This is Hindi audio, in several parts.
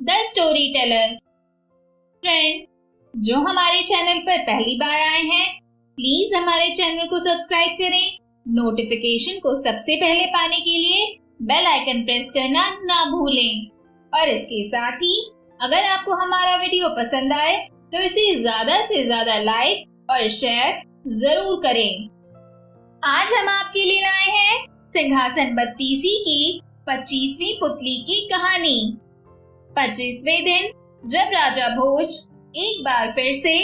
The story teller. फ्रेंड, जो हमारे चैनल पर पहली बार आए हैं, प्लीज हमारे चैनल को सब्सक्राइब करें। नोटिफिकेशन को सबसे पहले पाने के लिए बेल आइकन प्रेस करना ना भूलें। और इसके साथ ही अगर आपको हमारा वीडियो पसंद आए तो इसे ज्यादा से ज्यादा लाइक और शेयर जरूर करें। आज हम आपके लिए लाए हैं सिंहासन बत्तीसी की 25वीं पुतली की कहानी। 25वें दिन जब राजा भोज एक बार फिर से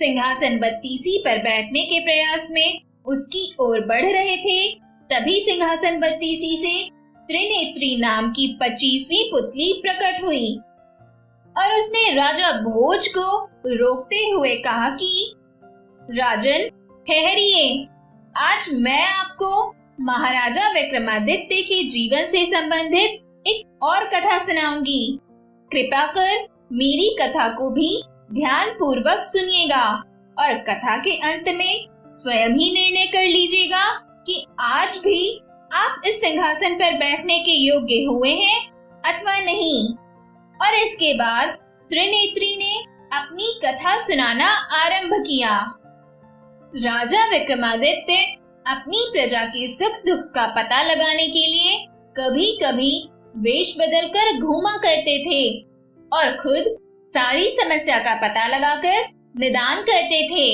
सिंहासन बत्तीसी पर बैठने के प्रयास में उसकी ओर बढ़ रहे थे, तभी सिंहासन बत्तीसी से त्रिनेत्री नाम की 25वीं पुतली प्रकट हुई और उसने राजा भोज को रोकते हुए कहा कि राजन, ठहरिए। आज मैं आपको महाराजा विक्रमादित्य के जीवन से संबंधित एक और कथा सुनाऊंगी। कृपया कर मेरी कथा को भी ध्यान पूर्वक सुनिएगा और कथा के अंत में स्वयं ही निर्णय कर लीजिएगा कि आज भी आप इस सिंहासन पर बैठने के योग्य हुए हैं अथवा नहीं। और इसके बाद त्रिनेत्री ने अपनी कथा सुनाना आरंभ किया। राजा विक्रमादित्य अपनी प्रजा के सुख दुख का पता लगाने के लिए कभी कभी वेश बदलकर घूमा करते थे और खुद सारी समस्या का पता लगाकर निदान करते थे।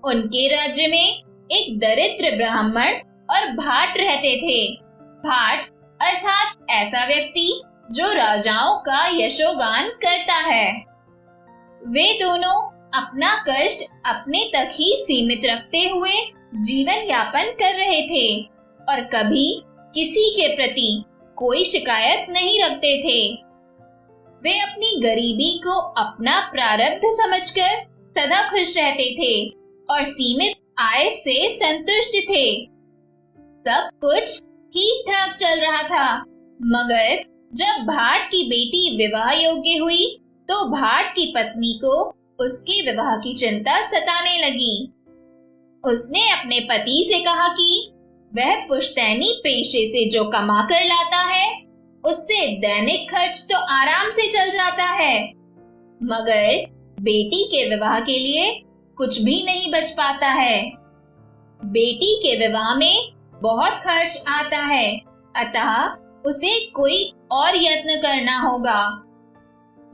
उनके राज्य में एक दरिद्र ब्राह्मण और भाट रहते थे। भाट अर्थात ऐसा व्यक्ति जो राजाओं का यशोगान करता है। वे दोनों अपना कष्ट अपने तक ही सीमित रखते हुए जीवन यापन कर रहे थे और कभी किसी के प्रति कोई शिकायत नहीं रखते थे। वे अपनी गरीबी को अपना प्रारब्ध समझकर सदा खुश रहते थे और सीमित आय से संतुष्ट थे। सब कुछ ठीक ठाक चल रहा था, मगर जब भाट की बेटी विवाह योग्य हुई तो भाट की पत्नी को उसके विवाह की चिंता सताने लगी। उसने अपने पति से कहा कि वह पुश्तैनी पेशे से जो कमा कर लाता है उससे दैनिक खर्च तो आराम से चल जाता है, मगर बेटी के विवाह के लिए कुछ भी नहीं बच पाता है। बेटी के विवाह में बहुत खर्च आता है, अतः उसे कोई और यत्न करना होगा।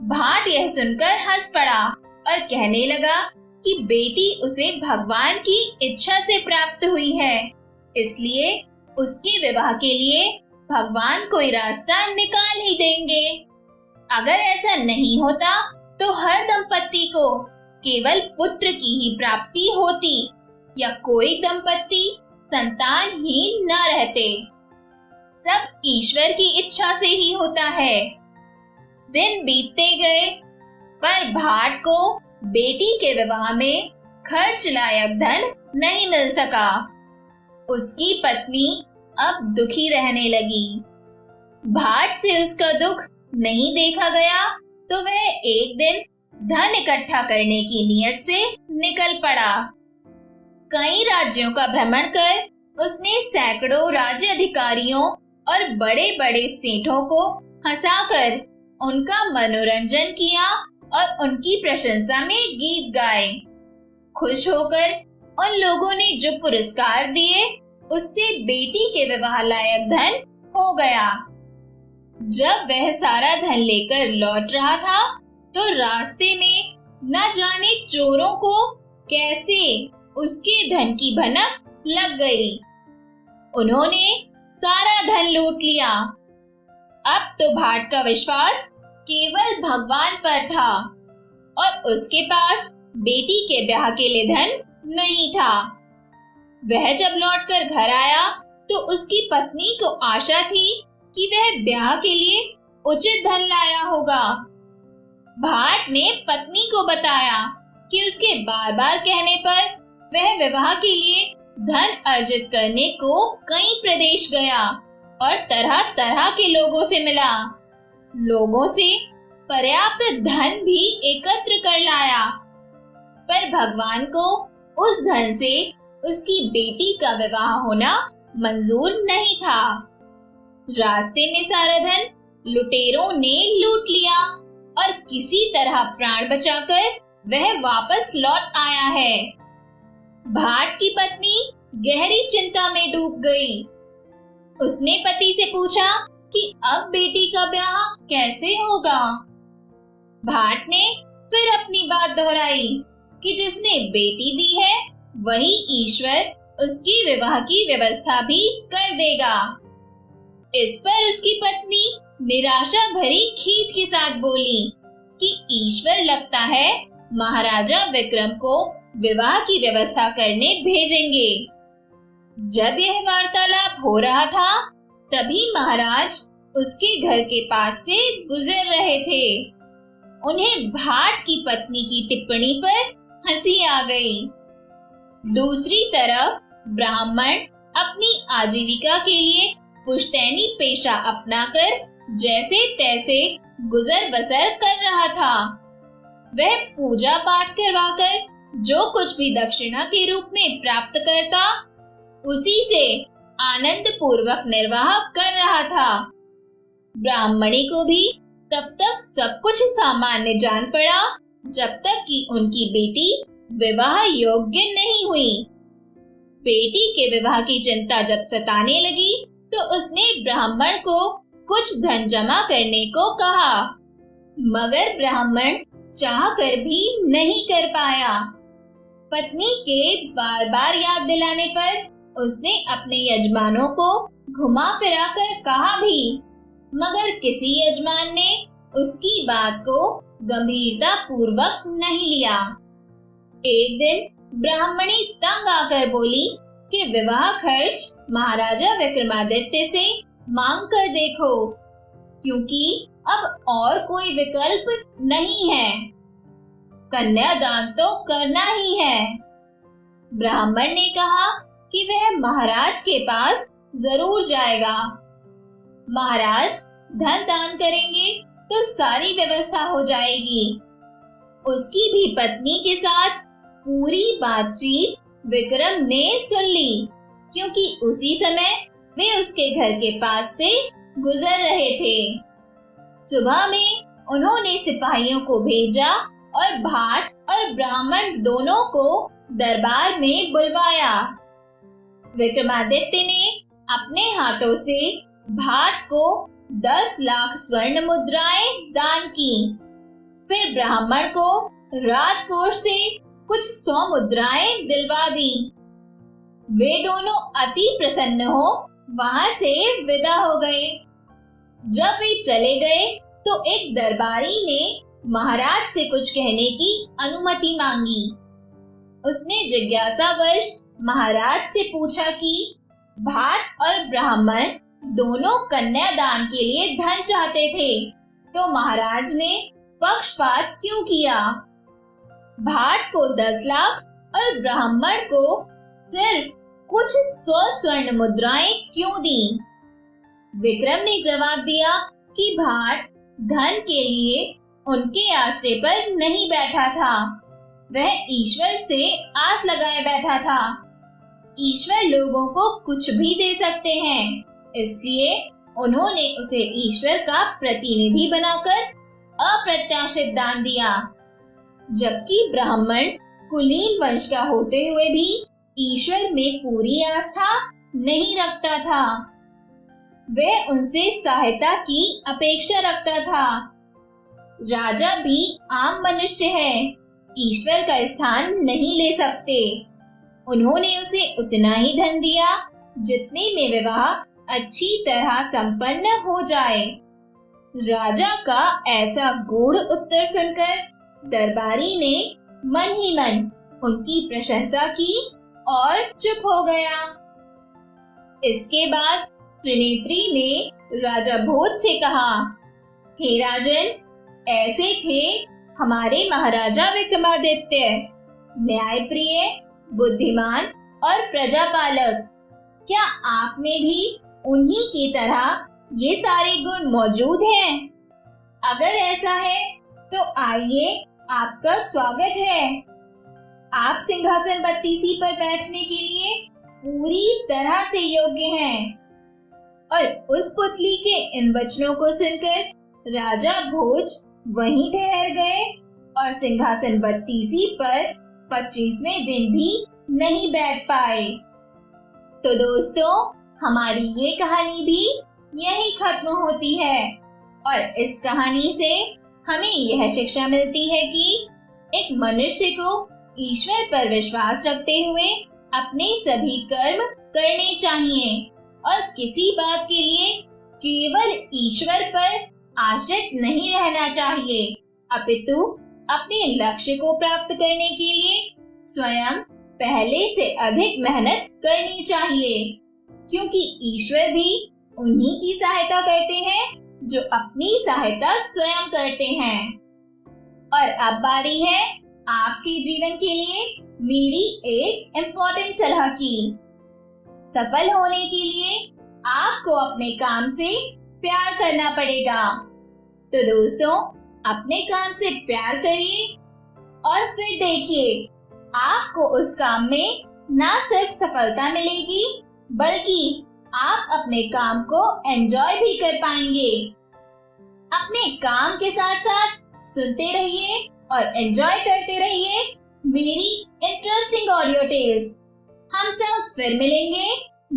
भाट यह सुनकर हंस पड़ा और कहने लगा कि बेटी उसे भगवान की इच्छा से प्राप्त हुई है, इसलिए उसके विवाह के लिए भगवान कोई रास्ता निकाल ही देंगे। अगर ऐसा नहीं होता तो हर दंपत्ति को केवल पुत्र की ही प्राप्ति होती या कोई दंपत्ति संतानहीन न रहते। सब ईश्वर की इच्छा से ही होता है। दिन बीतते गए पर भाट को बेटी के विवाह में खर्च लायक धन नहीं मिल सका। उसकी पत्नी अब दुखी रहने लगी। भाट से उसका दुख नहीं देखा गया तो वह एक दिन धन इकट्ठा करने की नियत से निकल पड़ा। कई राज्यों का भ्रमण कर उसने सैकड़ों राज्य अधिकारियों और बड़े बड़े सेठों को हंसाकर उनका मनोरंजन किया और उनकी प्रशंसा में गीत गाए। खुश होकर उन लोगों ने जो पुरस्कार दिए उससे बेटी के विवाह लायक धन हो गया। जब वह सारा धन लेकर लौट रहा था तो रास्ते में न जाने चोरों को कैसे उसके धन की भनक लग गई। उन्होंने सारा धन लूट लिया। अब तो भाट का विश्वास केवल भगवान पर था और उसके पास बेटी के ब्याह के लिए धन नहीं था। वह जब लौटकर घर आया तो उसकी पत्नी को आशा थी कि वह ब्याह के लिए उचित धन लाया होगा। भाट ने पत्नी को बताया कि उसके बार बार कहने पर वह विवाह के लिए धन अर्जित करने को कई प्रदेश गया और तरह तरह के लोगों से मिला। लोगों से पर्याप्त धन भी एकत्र कर लाया, पर भगवान को उस धन से उसकी बेटी का विवाह होना मंजूर नहीं था। रास्ते में सारा धन लुटेरों ने लूट लिया और किसी तरह प्राण बचाकर वह वापस लौट आया है। भाट की पत्नी गहरी चिंता में डूब गई। उसने पति से पूछा कि अब बेटी का ब्याह कैसे होगा। भाट ने फिर अपनी बात दोहराई कि जिसने बेटी दी है वही ईश्वर उसकी विवाह की व्यवस्था भी कर देगा। इस पर उसकी पत्नी निराशा भरी खींच के साथ बोली कि ईश्वर लगता है महाराजा विक्रम को विवाह की व्यवस्था करने भेजेंगे। जब यह वार्तालाप हो रहा था तभी महाराज उसके घर के पास से गुजर रहे थे। उन्हें भाट की पत्नी की टिप्पणी पर हंसी आ गई। दूसरी तरफ ब्राह्मण अपनी आजीविका के लिए पुश्तैनी पेशा अपनाकर जैसे तैसे गुजर बसर कर रहा था। वह पूजा पाठ करवाकर जो कुछ भी दक्षिणा के रूप में प्राप्त करता उसी से आनंद पूर्वक निर्वाह कर रहा था। ब्राह्मणी को भी तब तक सब कुछ सामान्य जान पड़ा जब तक कि उनकी बेटी विवाह योग्य नहीं हुई। बेटी के विवाह की चिंता जब सताने लगी तो उसने ब्राह्मण को कुछ धन जमा करने को कहा, मगर ब्राह्मण चाहकर भी नहीं कर पाया। पत्नी के बार बार याद दिलाने पर उसने अपने यजमानों को घुमा फिरा कर कहा भी, मगर किसी यजमान ने उसकी बात को गंभीरता पूर्वक नहीं लिया। एक दिन ब्राह्मणी तंग आकर बोली कि विवाह खर्च महाराजा विक्रमादित्य से मांग कर देखो, क्योंकि अब और कोई विकल्प नहीं है। कन्यादान तो करना ही है। ब्राह्मण ने कहा कि वह महाराज के पास जरूर जाएगा। महाराज धन दान करेंगे तो सारी व्यवस्था हो जाएगी। उसकी भी पत्नी के साथ पूरी बातचीत विक्रम ने सुन ली, क्योंकि उसी समय वे उसके घर के पास से गुजर रहे थे। सुबह में उन्होंने सिपाहियों को भेजा और भाट और ब्राह्मण दोनों को दरबार में बुलवाया। विक्रमादित्य ने अपने हाथों से भाट को 10 लाख स्वर्ण मुद्राएं दान की। फिर ब्राह्मण को राजकोष से कुछ 100 मुद्राएं दिलवा दी। वे दोनों अति प्रसन्न हो वहां से विदा हो गए। जब वे चले गए तो एक दरबारी ने महाराज से कुछ कहने की अनुमति मांगी। उसने जिज्ञासावश महाराज से पूछा कि भाट और ब्राह्मण दोनों कन्यादान के लिए धन चाहते थे, तो महाराज ने पक्षपात क्यों किया? भाट को 10 लाख और ब्राह्मण को सिर्फ कुछ 100 स्वर्ण मुद्राएं क्यों दी? विक्रम ने जवाब दिया कि भाट धन के लिए उनके आश्रय पर नहीं बैठा था, वह ईश्वर से आस लगाए बैठा था। ईश्वर लोगों को कुछ भी दे सकते हैं, इसलिए उन्होंने उसे ईश्वर का प्रतिनिधि बनाकर अप्रत्याशित दान दिया। जबकि ब्राह्मण कुलीन वंश का होते हुए भी ईश्वर में पूरी आस्था नहीं रखता था। वह उनसे सहायता की अपेक्षा रखता था। राजा भी आम मनुष्य है, ईश्वर का स्थान नहीं ले सकते। उन्होंने उसे उतना ही धन दिया जितने में विवाह अच्छी तरह संपन्न हो जाए। राजा का ऐसा गूढ़ उत्तर सुनकर दरबारी ने मन ही मन उनकी प्रशंसा की और चुप हो गया। इसके बाद त्रिनेत्री ने राजा भोज से कहा, हे राजन, ऐसे थे हमारे महाराजा विक्रमादित्य, न्यायप्रिय, बुद्धिमान और प्रजापालक। क्या आप में भी उन्हीं की तरह ये सारे गुण मौजूद हैं? अगर ऐसा है तो आइए, आपका स्वागत है। आप सिंहासन बत्तीसी पर बैठने के लिए पूरी तरह से योग्य हैं। और उस पुतली के इन वचनों को सुनकर राजा भोज वहीं ठहर गए और सिंहासन बत्तीसी पर 25वें दिन भी नहीं बैठ पाए। तो दोस्तों, हमारी ये कहानी भी यहीं खत्म होती है और इस कहानी से हमें यह शिक्षा मिलती है कि एक मनुष्य को ईश्वर पर विश्वास रखते हुए अपने सभी कर्म करने चाहिए और किसी बात के लिए केवल ईश्वर पर आश्रित नहीं रहना चाहिए, अपितु अपने लक्ष्य को प्राप्त करने के लिए स्वयं पहले से अधिक मेहनत करनी चाहिए, क्योंकि ईश्वर भी उन्हीं की सहायता करते हैं जो अपनी सहायता स्वयं करते हैं। और अब बारी है आपके जीवन के लिए मेरी एक इम्पोर्टेंट सलाह की। सफल होने के लिए आपको अपने काम से प्यार करना पड़ेगा। तो दोस्तों, अपने काम से प्यार करिए और फिर देखिए आपको उस काम में ना सिर्फ सफलता मिलेगी बल्कि आप अपने काम को एंजॉय भी कर पाएंगे। अपने काम के साथ साथ सुनते रहिए और एंजॉय करते रहिए मेरी इंटरेस्टिंग ऑडियो टेल्स। हम सब फिर मिलेंगे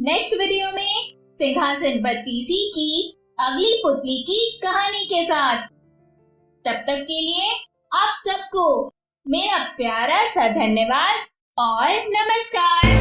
नेक्स्ट वीडियो में सिंहासन बत्तीसी की अगली पुतली की कहानी के साथ। तब तक के लिए आप सबको मेरा प्यारा सा धन्यवाद और नमस्कार।